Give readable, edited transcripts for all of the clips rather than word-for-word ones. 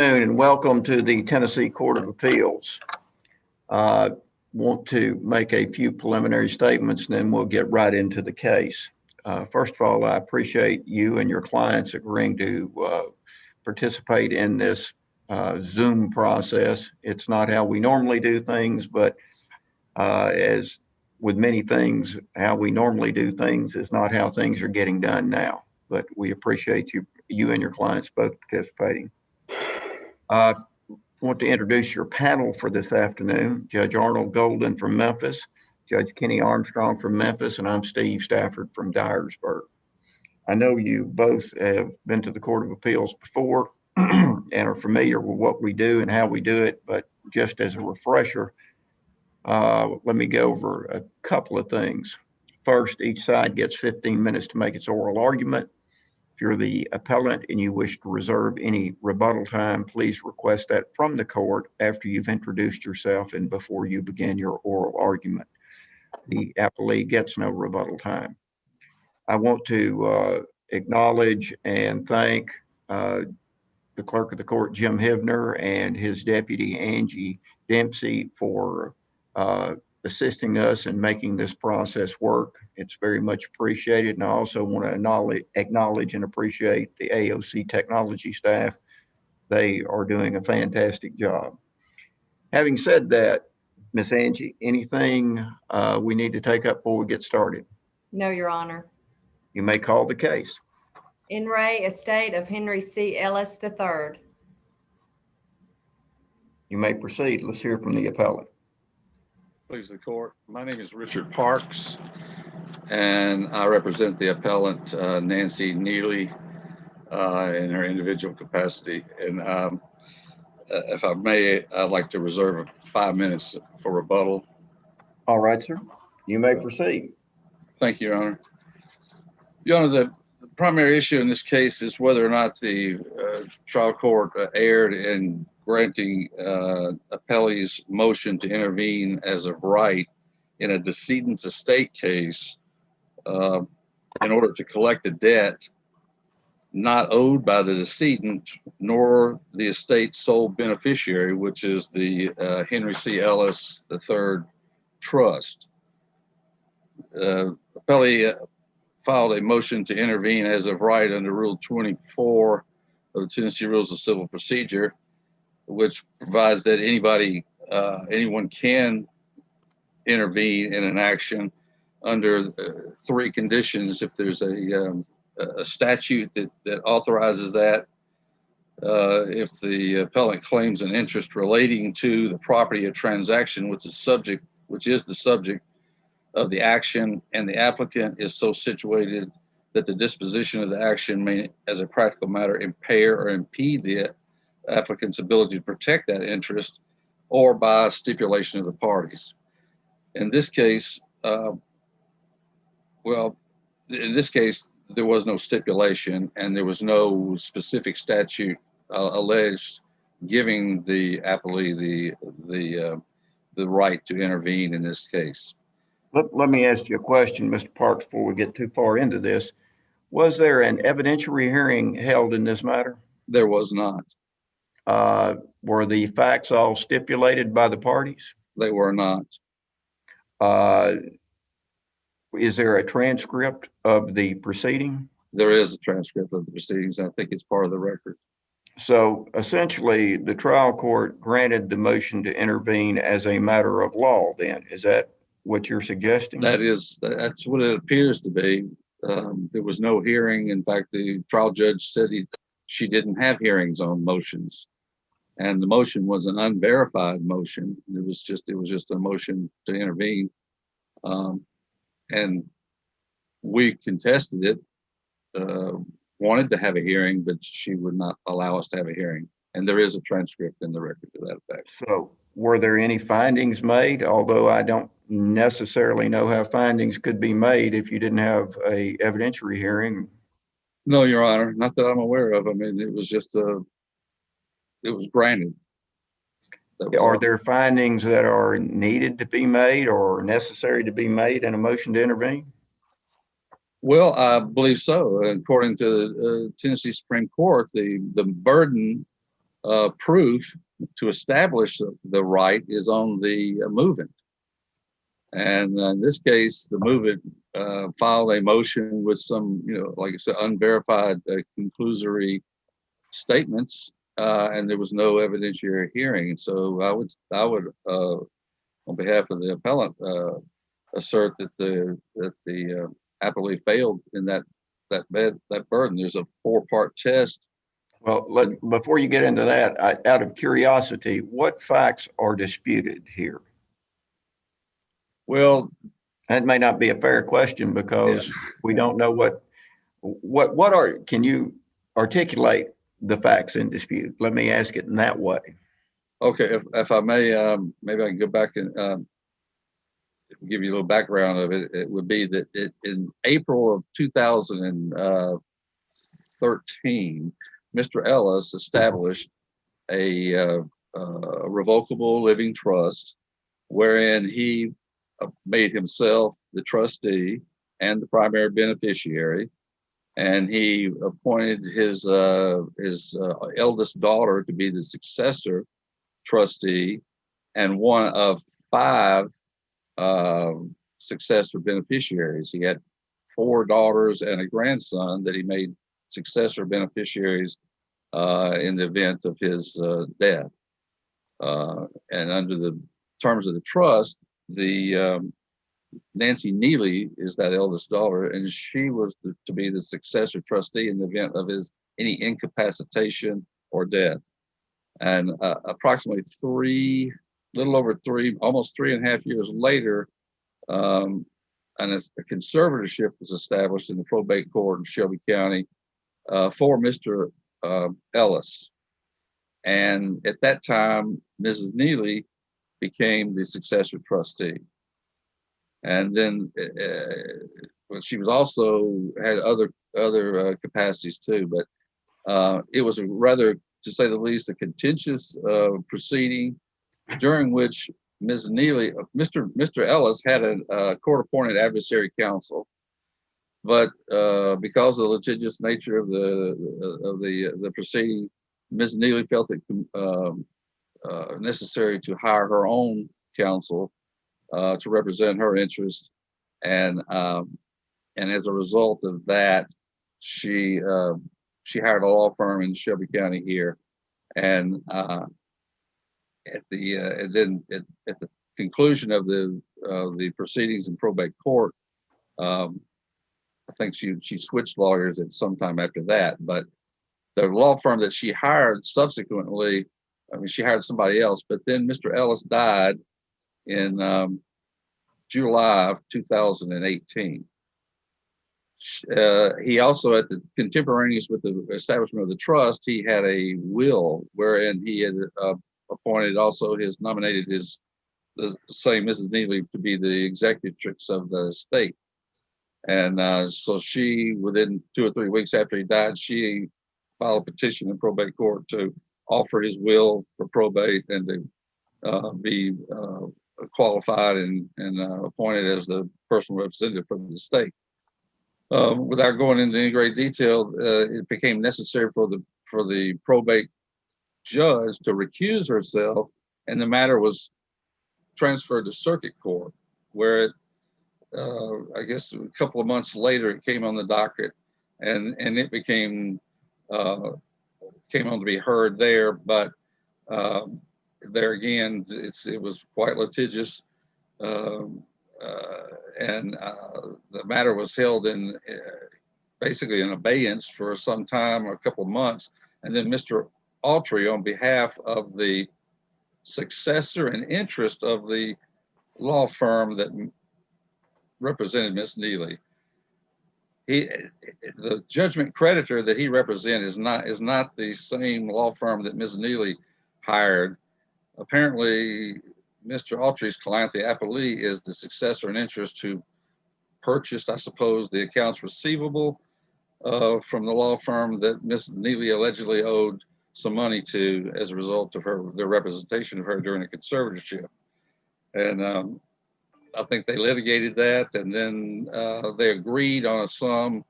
And welcome to the Tennessee Court of Appeals. I want to make a few preliminary statements and then we'll get right into the case. First of all, I appreciate you and your clients agreeing to participate in this Zoom process. It's not how we normally do things, but as with many things, how we normally do things is not how things are getting done now. But we appreciate you and your clients both participating. I want to introduce your panel for this afternoon. Judge Arnold Golden from Memphis, Judge Kenny Armstrong from Memphis, and I'm Steve Stafford from Dyersburg. I know you both have been to the Court of Appeals before and are familiar with what we do and how we do it, but just as a refresher, let me go over a couple of things. First, each side gets 15 minutes to make its oral argument. If you're the appellant and you wish to reserve any rebuttal time, please request that from the court after you've introduced yourself and before you begin your oral argument. The appellee gets no rebuttal time. I want to acknowledge and thank the clerk of the court, Jim Hivner, and his deputy, Angie Dempsey, for assisting us in making this process work. It's very much appreciated. And I also want to acknowledge and appreciate the AOC technology staff. They are doing a fantastic job. Having said that, Miss Angie, anything we need to take up before we get started? No, Your Honor. You may call the case. In re Estate of Henry C. Ellis III. You may proceed. Let's hear from the appellant. Please, the court. My name is Richard Parks, and I represent the appellant Nancy Neely in her individual capacity. And if I may, I'd like to reserve 5 minutes for rebuttal. All right, sir. You may proceed. Thank you, Your Honor. Your Honor, the primary issue in this case is whether or not the trial court erred in granting appellee's motion to intervene as of right in a decedent's estate case in order to collect a debt not owed by the decedent nor the estate's sole beneficiary, which is the Henry C. Ellis III Trust. Appellee filed a motion to intervene as of right under Rule 24 of the Tennessee Rules of Civil Procedure, which provides that anyone can intervene in an action under three conditions. If there's a statute that authorizes that, if the appellant claims an interest relating to the property of transaction, which is the subject of the action, and the applicant is so situated that the disposition of the action may, as a practical matter, impair or impede the applicant's ability to protect that interest, or by stipulation of the parties. In this case, there was no stipulation and there was no specific statute alleged giving the appellee the right to intervene in this case. Let me ask you a question, Mr. Parks, before we get too far into this. Was there an evidentiary hearing held in this matter? There was not. Were the facts all stipulated by the parties? They were not. Is there a transcript of the proceeding? There is a transcript of the proceedings. I think it's part of the record. So essentially, the trial court granted the motion to intervene as a matter of law then. Is that what you're suggesting? That's what it appears to be. There was no hearing. In fact, the trial judge said she didn't have hearings on motions, and the motion was an unverified motion. It was just a motion to intervene, and we contested it, wanted to have a hearing, but she would not allow us to have a hearing. And there is a transcript in the record to that effect. So were there any findings made? Although I don't necessarily know how findings could be made if you didn't have a evidentiary hearing. No, Your Honor, not that I'm aware of. I mean, it was granted. Are there findings that are needed to be made or necessary to be made in a motion to intervene? Well, I believe so. According to the Tennessee Supreme Court, the burden proof to establish the right is on the movant. And in this case, the movant filed a motion with some, like I said, unverified conclusory statements, and there was no evidentiary hearing. So I would, on behalf of the appellant, assert that the appellee failed in that burden. There's a 4-part test. Well, before you get into that, out of curiosity, what facts are disputed here? Well, That may not be a fair question because we don't know can you articulate the facts in dispute? Let me ask it in that way. okay, if I may, maybe I can go back and give you a little background of it. It would be that in April of 2013, Mr. Ellis established a revocable living trust wherein he made himself the trustee and the primary beneficiary, and he appointed his eldest daughter to be the successor trustee and one of 5 successor beneficiaries. He had 4 daughters and a grandson that he made successor beneficiaries in the event of his death. And under the terms of the trust, the Nancy Neely is that eldest daughter, and she was to be the successor trustee in the event of any incapacitation or death. And approximately almost 3.5 years later, and a conservatorship was established in the probate court in Shelby County for Mr. Ellis. And at that time, Mrs. Neely became the successor trustee. And then she was also had other capacities too, but it was a rather, to say the least, a contentious proceeding during which Ms. Neely, Mr. Ellis had a court-appointed adversary counsel, but because of the litigious nature of the proceeding, Ms. Neely felt it necessary to hire her own counsel to represent her interests, and as a result of that, she hired a law firm in Shelby County here, and at the conclusion of the proceedings in probate court, I think she switched lawyers at some time after that, but the law firm that she hired subsequently, she hired somebody else, but then Mr. Ellis died in July of 2018. He also, at the contemporaneous with the establishment of the trust, he had a will wherein he had nominated the same Mrs. Neely to be the executrix of the estate. And so she, within 2 or 3 weeks after he died, she filed a petition in probate court to offer his will for probate and to be qualified and appointed as the personal representative for the estate. Without going into any great detail, it became necessary for the probate judge to recuse herself, and the matter was transferred to circuit court, where it, I guess a couple of months later, it came on the docket, and it came on to be heard there. But there again, it was quite litigious, and the matter was held in basically in abeyance for some time, or a couple of months, and then Mr. Autry, on behalf of the successor and interest of the law firm that represented Miss Neely, the judgment creditor that he represents is not the same law firm that Ms. Neely hired. Apparently, Mr. Autry's client, the appellee, is the successor in interest who purchased, I suppose, the accounts receivable from the law firm that Ms. Neely allegedly owed some money to as a result of their representation of her during the conservatorship. And I think they litigated that, and then they agreed on a sum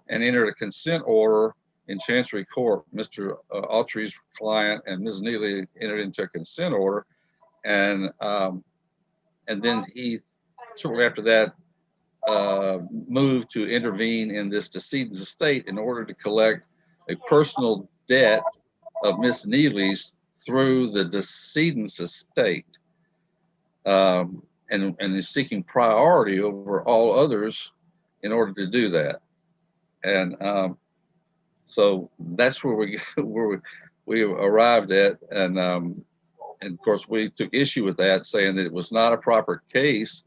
and entered a consent order in Chancery Court, Mr. Autry's client and Ms. Neely entered into a consent order, and then he shortly after that moved to intervene in this decedent's estate in order to collect a personal debt of Ms. Neely's through the decedent's estate, and is seeking priority over all others in order to do that. And so that's where we arrived at, and of course we took issue with that, saying that it was not a proper case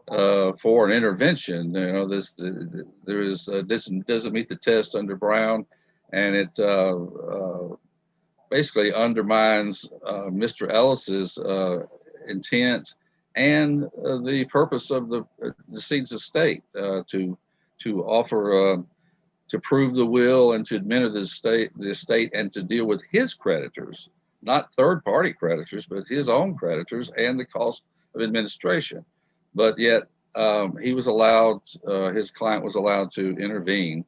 for an intervention. You know, this doesn't meet the test under Brown, and it basically undermines Mr. Ellis's intent and the purpose of the decedent's estate to offer to prove the will and to administer the estate and to deal with his creditors, not third-party creditors, but his own creditors and the cost of administration. But yet he was allowed, his client was allowed to intervene,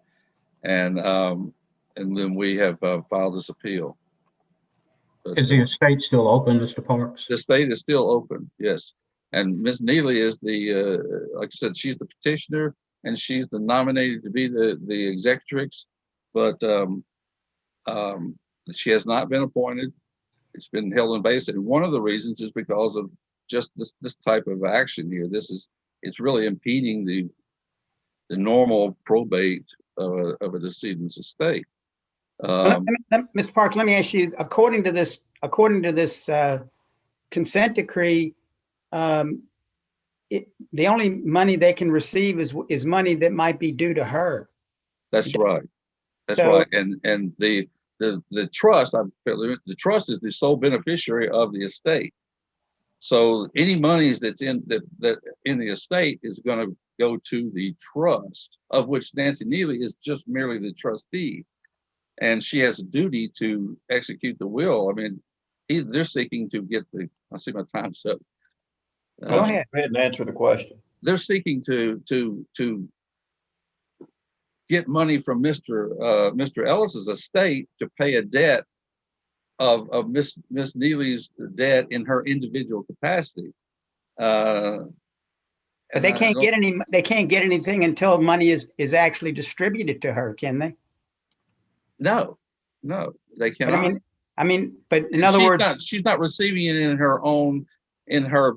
and then we have filed this appeal. But, Is the estate still open, Mr. Parks? the estate is still open, yes. And Ms. Neely is the, like I said, she's the petitioner, and she's the nominated to be the executrix, but she has not been appointed. It's been held in base, and one of the reasons is because of just this type of action here. It's really impeding the normal probate of a decedent's estate. Mr. Parks, let me ask you, according to this consent decree, the only money they can receive is money that might be due to her. That's right. That's So- right. And the trust, the trust is the sole beneficiary of the estate. So any monies that's in the estate is going to go to the trust, of which Nancy Neely is just merely the trustee, and she has a duty to execute the will. I mean, they're seeking to get the. I see my time's up. Go ahead. Go ahead and answer the question. They're seeking to get money from Mr. Ellis's estate to pay a debt of Miss Neely's debt in her individual capacity. But they can't get anything until money is actually distributed to her, can they? No, they But cannot. but in other words, she's not receiving it in her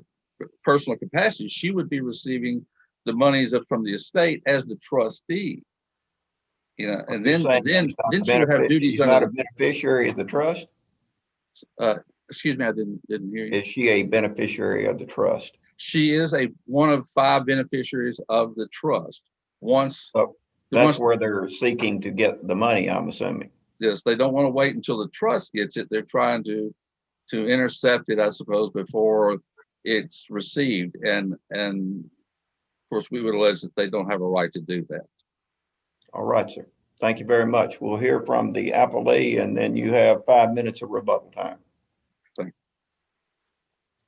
personal capacity. She would be receiving the monies from the estate as the trustee. You know, and then she would have duties. She's not a beneficiary of the trust? Excuse me, I didn't hear you. Is she a beneficiary of the trust? She is one of 5 beneficiaries of the trust. That's where they're seeking to get the money, I'm assuming. Yes, they don't want to wait until the trust gets it. They're trying to intercept it, I suppose, before it's received. And of course, we would allege that they don't have a right to do that. All right, sir. Thank you very much. We'll hear from the appellee, and then you have 5 minutes of rebuttal time. Thank you.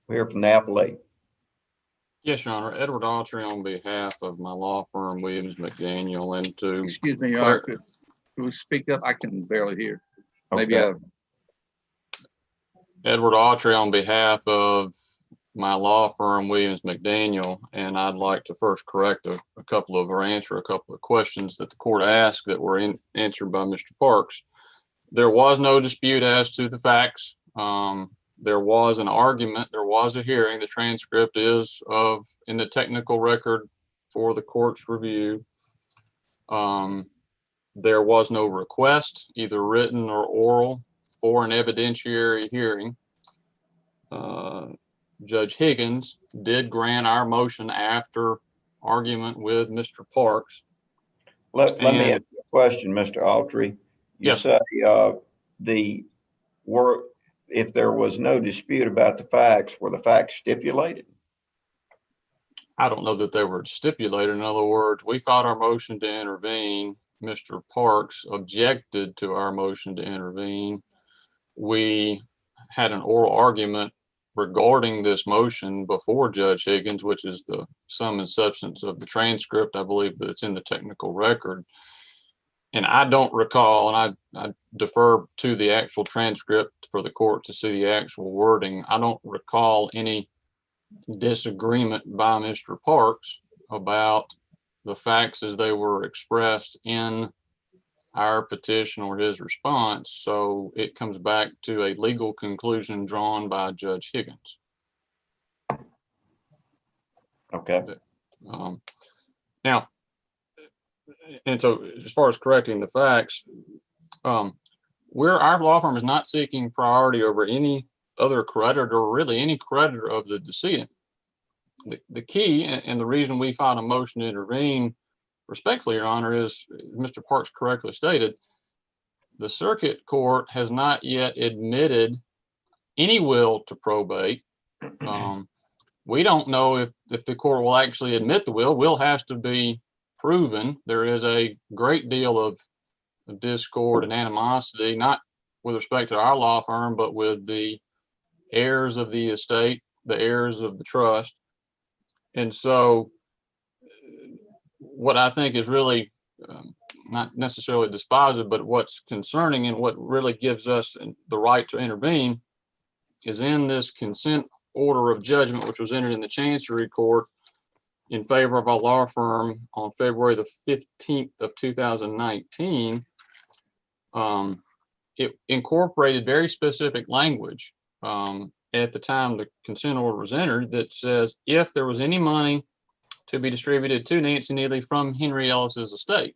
We'll hear from the appellee. Yes, Your Honor. Edward Autry on behalf of my law firm, Williams McDaniel, and to Excuse me, Your Honor, could we speak up? I can barely hear. Maybe Okay. Edward Autry on behalf of my law firm, Williams McDaniel, and I'd like to first correct or answer a couple of questions that the court asked that were answered by Mr. Parks. There was no dispute as to the facts. There was an argument, there was a hearing. The transcript is in the technical record for the court's review. There was no request, either written or oral, for an evidentiary hearing. Judge Higgins did grant our motion after argument with Mr. Parks. Let me ask you a question, Mr. Autry. You Yes. say if there was no dispute about the facts, were the facts stipulated? I don't know that they were stipulated. In other words, we filed our motion to intervene. Mr. Parks objected to our motion to intervene. We had an oral argument regarding this motion before Judge Higgins, which is the sum and substance of the transcript. I believe that it's in the technical record. and I don't recall, and I defer to the actual transcript for the court to see the actual wording. I don't recall any disagreement by Mr. Parks about the facts as they were expressed in our petition or his response. So it comes back to a legal conclusion drawn by Judge Higgins. Okay. Now, and so as far as correcting the facts, our law firm is not seeking priority over any other creditor, or really any creditor of the decedent. The key and the reason we filed a motion to intervene, respectfully, Your Honor, is Mr. Parks correctly stated, the circuit court has not yet admitted any will to probate. We don't know if the court will actually admit the will. Will has to be proven. There is a great deal of discord and animosity, not with respect to our law firm, but with the heirs of the estate, the heirs of the trust. And so what I think is really not necessarily dispositive, but what's concerning and what really gives us the right to intervene is in this consent order of judgment, which was entered in the Chancery Court in favor of our law firm on February the 15th of 2019. It incorporated very specific language at the time the consent order was entered that says if there was any money to be distributed to Nancy Neely from Henry Ellis's estate.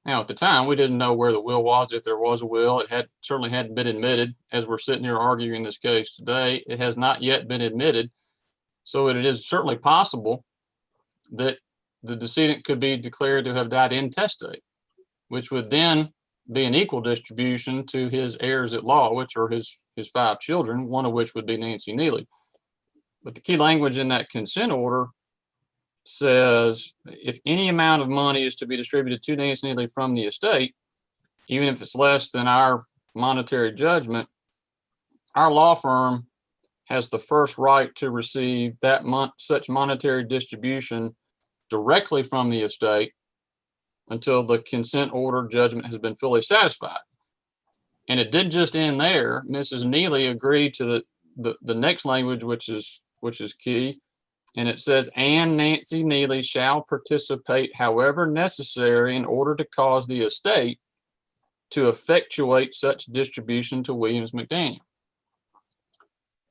Now, at the time, we didn't know where the will was, if there was a will. It certainly hadn't been admitted. As we're sitting here arguing this case today, it has not yet been admitted. So it is certainly possible that the decedent could be declared to have died intestate, which would then be an equal distribution to his heirs at law, which are his 5 children, one of which would be Nancy Neely. But the key language in that consent order says if any amount of money is to be distributed to Nancy Neely from the estate, even if it's less than our monetary judgment, our law firm has the first right to receive such monetary distribution directly from the estate until the consent order judgment has been fully satisfied. And it didn't just end there. Mrs. Neely agreed to the next language, which is key. And it says, and Nancy Neely shall participate however necessary in order to cause the estate to effectuate such distribution to Williams McDaniel.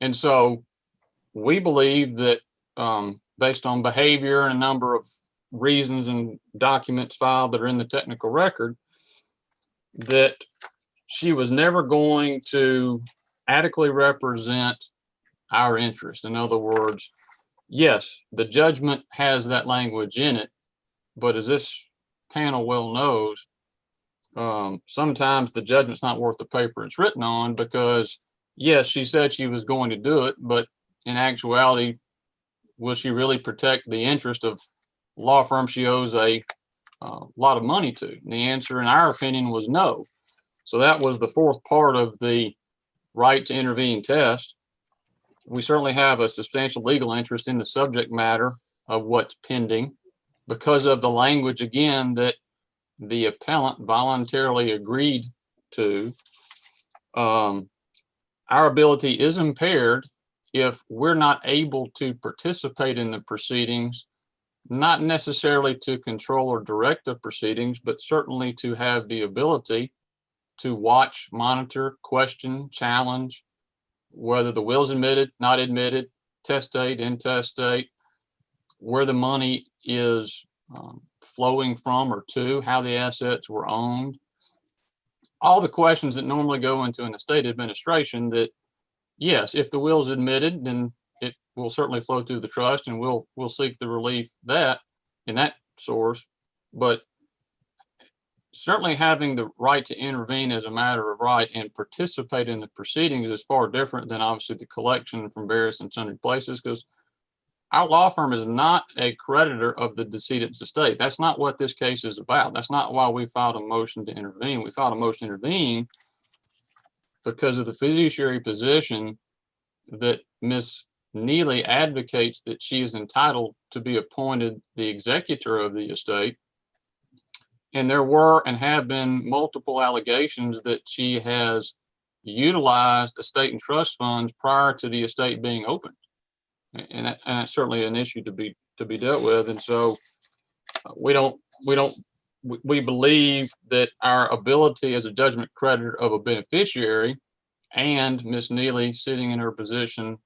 And so we believe that based on behavior and a number of reasons and documents filed that are in the technical record, that she was never going to adequately represent our interest. In other words, yes, the judgment has that language in it, but as this panel well knows, sometimes the judgment's not worth the paper it's written on, because yes, she said she was going to do it, but in actuality, will she really protect the interest of law firm she owes a lot of money to? And the answer, in our opinion, was no. So that was the fourth part of the right to intervene test. We certainly have a substantial legal interest in the subject matter of what's pending because of the language, again, that the appellant voluntarily agreed to. Our ability is impaired if we're not able to participate in the proceedings, not necessarily to control or direct the proceedings, but certainly to have the ability to watch, monitor, question, challenge, whether the will's admitted, not admitted, testate, intestate, where the money is flowing from or to, how the assets were owned. All the questions that normally go into an estate administration that, yes, if the will's admitted, then it will certainly flow through the trust and we'll seek the relief that in that source. But certainly having the right to intervene as a matter of right and participate in the proceedings is far different than obviously the collection from various and sundry places, because our law firm is not a creditor of the decedent's estate. That's not what this case is about. That's not why we filed a motion to intervene. We filed a motion to intervene because of the fiduciary position that Ms. Neely advocates that she is entitled to be appointed the executor of the estate. And there were and have been multiple allegations that she has utilized estate and trust funds prior to the estate being opened. And that's certainly an issue to be dealt with. And so we believe that our ability as a judgment creditor of a beneficiary and Ms. Neely sitting in her position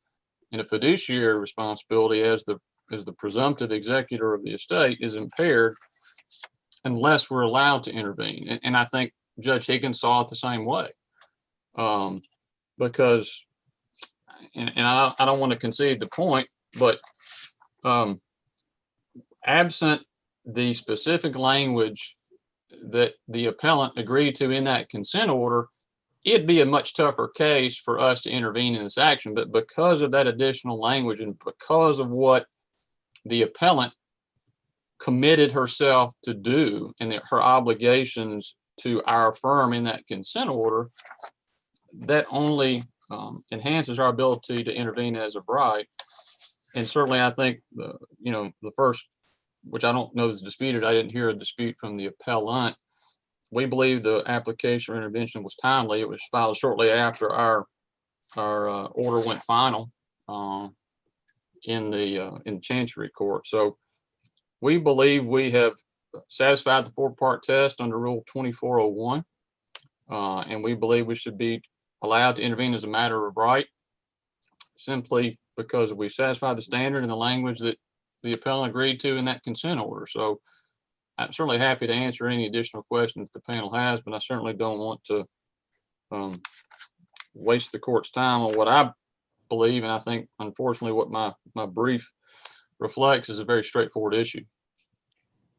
in a fiduciary responsibility as the presumptive executor of the estate is impaired unless we're allowed to intervene. And I think Judge Higgins saw it the same way. Because, and I don't want to concede the point, but absent the specific language that the appellant agreed to in that consent order, it'd be a much tougher case for us to intervene in this action. But because of that additional language and because of what the appellant committed herself to do and her obligations to our firm in that consent order, that only enhances our ability to intervene as of right. And certainly I think, the first, which I don't know is disputed, I didn't hear a dispute from the appellant. We believe the application for intervention was timely. It was filed shortly after our order went final in the Chancery Court. So we believe we have satisfied the four-part test under Rule 2401, and we believe we should be allowed to intervene as a matter of right, simply because we satisfied the standard and the language that the appellant agreed to in that consent order. So I'm certainly happy to answer any additional questions the panel has, but I certainly don't want to waste the court's time on what I believe, and I think, unfortunately, what my brief reflects is a very straightforward issue.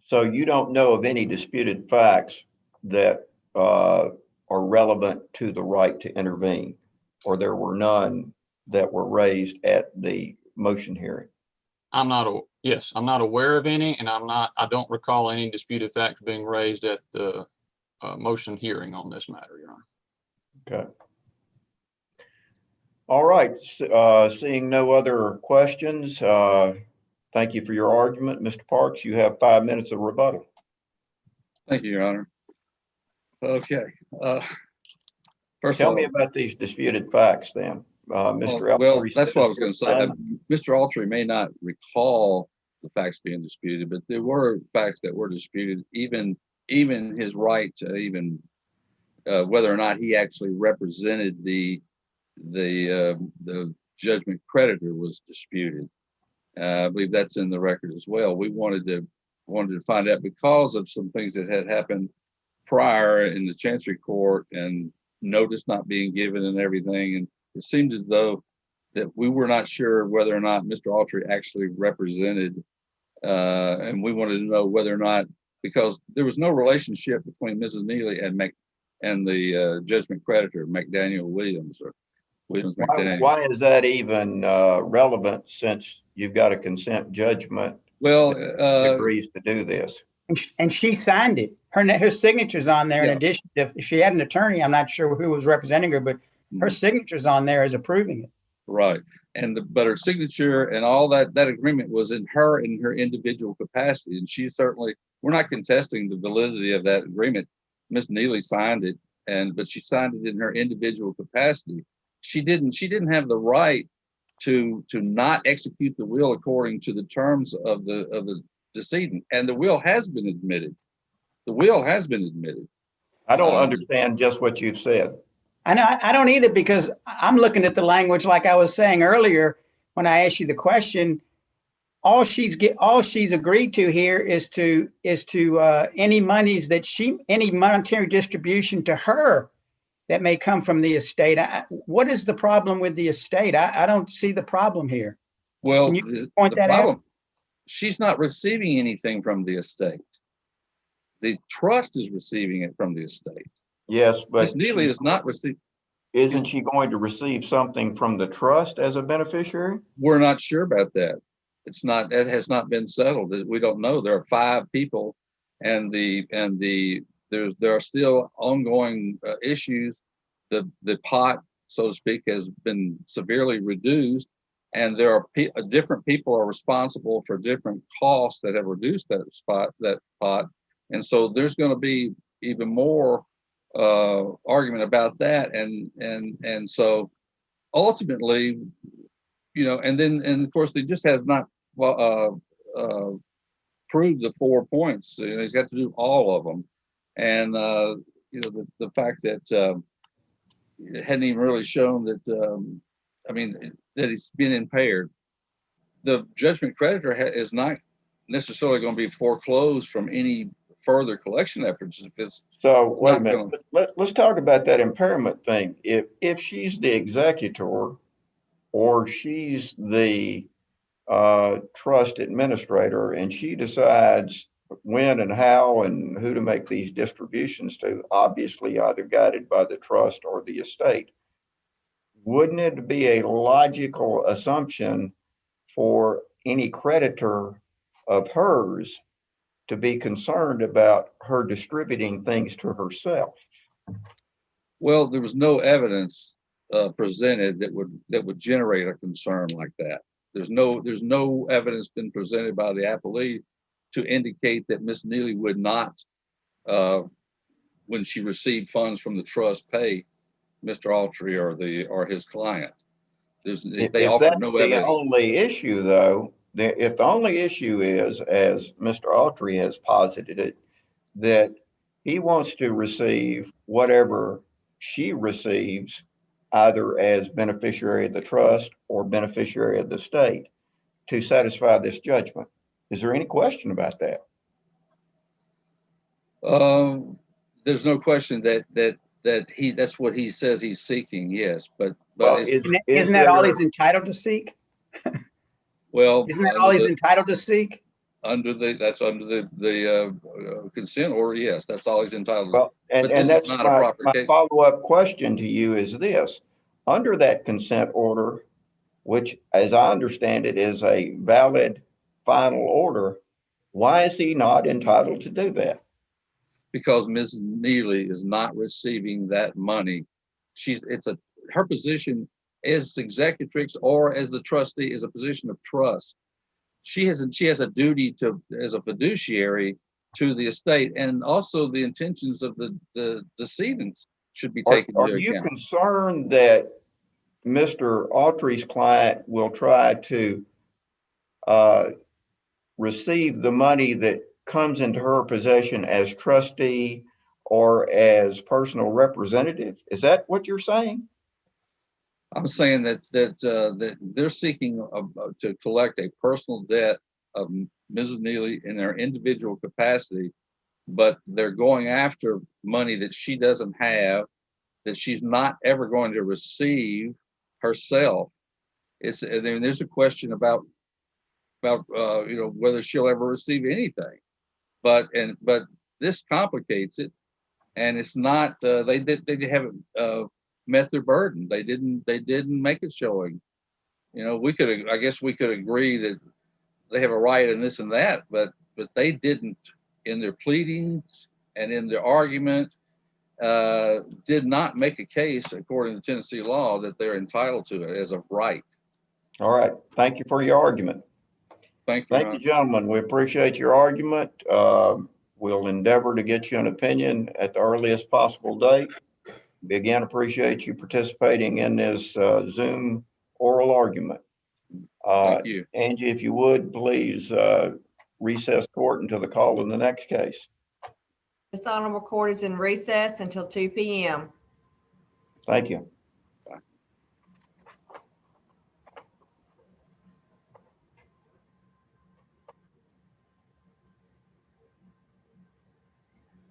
So you don't know of any disputed facts that are relevant to the right to intervene, or there were none that were raised at the motion hearing? I'm not aware of any, and I don't recall any disputed facts being raised at the motion hearing on this matter, Your Honor. Okay. All right. Seeing no other questions, thank you for your argument. Mr. Parks, you have 5 minutes of rebuttal. Thank you, Your Honor. Okay. First Tell of me all, about these disputed facts then. Mr. well, Ellis that's what I was says- going to say. Mr. Altry may not recall the facts being disputed, but there were facts that were disputed, even his right to even whether or not he actually represented the judgment creditor was disputed. I believe that's in the record as well. We wanted to find out, because of some things that had happened prior in the Chancery Court and notice not being given and everything. And it seemed as though that we were not sure whether or not Mr. Altry actually represented, and we wanted to know whether or not, because there was no relationship between Mrs. Neely and the judgment creditor, McDaniel Williams, or Williams McDaniel. Why is that even relevant, since you've got a consent judgment? Well, that agrees to do this. And she signed it. Her signature's on there. Yeah. In addition, if she had an attorney, I'm not sure who was representing her, but her signature's on there as approving it. right. But her signature and all that agreement was in her individual capacity. And she certainly, we're not contesting the validity of that agreement. Ms. Neely signed it, but she signed it in her individual capacity. She didn't have the right to not execute the will according to the terms of the decedent. And the will has been admitted. I don't understand just what you've said. I don't either, because I'm looking at the language like I was saying earlier when I asked you the question. All she's agreed to here is to any monies that any monetary distribution to her that may come from the estate. What is the problem with the estate? I don't see the problem here. Well, can you point that out? She's not receiving anything from the estate. The trust is receiving it from the estate. Yes, but Ms. Neely is not receiving. Isn't she going to receive something from the trust as a beneficiary? We're not sure about that. That has not been settled. We don't know. There are 5 people, and there are still ongoing issues. The pot, so to speak, has been severely reduced, and there are different people are responsible for different costs that have reduced that pot. And so there's going to be even more argument about that. And so ultimately, you know, and of course they just have not proved the 4 points. You know, he's got to do all of them. And you know, the fact that it hadn't even really shown that, I mean, that he's been impaired. The judgment creditor is not necessarily going to be foreclosed from any further collection efforts if it's So wait a not minute, let's talk about that impairment thing. If she's the executor or she's the trust administrator and she decides when and how and who to make these distributions to, obviously either guided by the trust or the estate, wouldn't it be a logical assumption for any creditor of hers to be concerned about her distributing things to herself? Well, there was no evidence presented that would generate a concern like that. There's no evidence been presented by the appellee to indicate that Ms. Neely would not, when she received funds from the trust, pay Mr. Autry or his client. They If offered that's no the evidence. only issue, though, if the only issue is, as Mr. Autry has posited it, that he wants to receive whatever she receives, either as beneficiary of the trust or beneficiary of the state, to satisfy this judgment. Is there any question about that? There's no question that's what he says he's seeking. Yes, but Well, Isn't that all he's entitled to seek? well, Isn't that all he's entitled to seek? under the consent order? Yes, that's all he's entitled to. Well, But this and is that's not a my proper case. follow-up question to you is this. Under that consent order, which as I understand it is a valid final order, why is he not entitled to do that? Because Mrs. Neely is not receiving that money. Her position as executrix or as the trustee is a position of trust. She has a duty to, as a fiduciary, to the estate, and also the intentions of the decedents should be taken into Are you account. concerned that Mr. Autry's client will try to receive the money that comes into her possession as trustee or as personal representative? Is that what you're saying? I'm saying that they're seeking to collect a personal debt of Mrs. Neely in their individual capacity, but they're going after money that she doesn't have, that she's not ever going to receive herself. I mean, there's a question about you know, whether she'll ever receive anything, but this complicates it, and it's not they haven't met their burden. They didn't make it showing. You know, I guess we could agree that they have a right in this and that, but they didn't, in their pleadings and in their argument, did not make a case according to Tennessee law that they're entitled to it as a right. All right. Thank you for your argument. Thank you. Thank you, gentlemen. We appreciate your argument. We'll endeavor to get you an opinion at the earliest possible date. We again appreciate you participating in this Zoom oral argument. Thank you. Angie, if you would, please recess court until the call in the next case. This honorable court is in recess until 2 p.m. Thank you.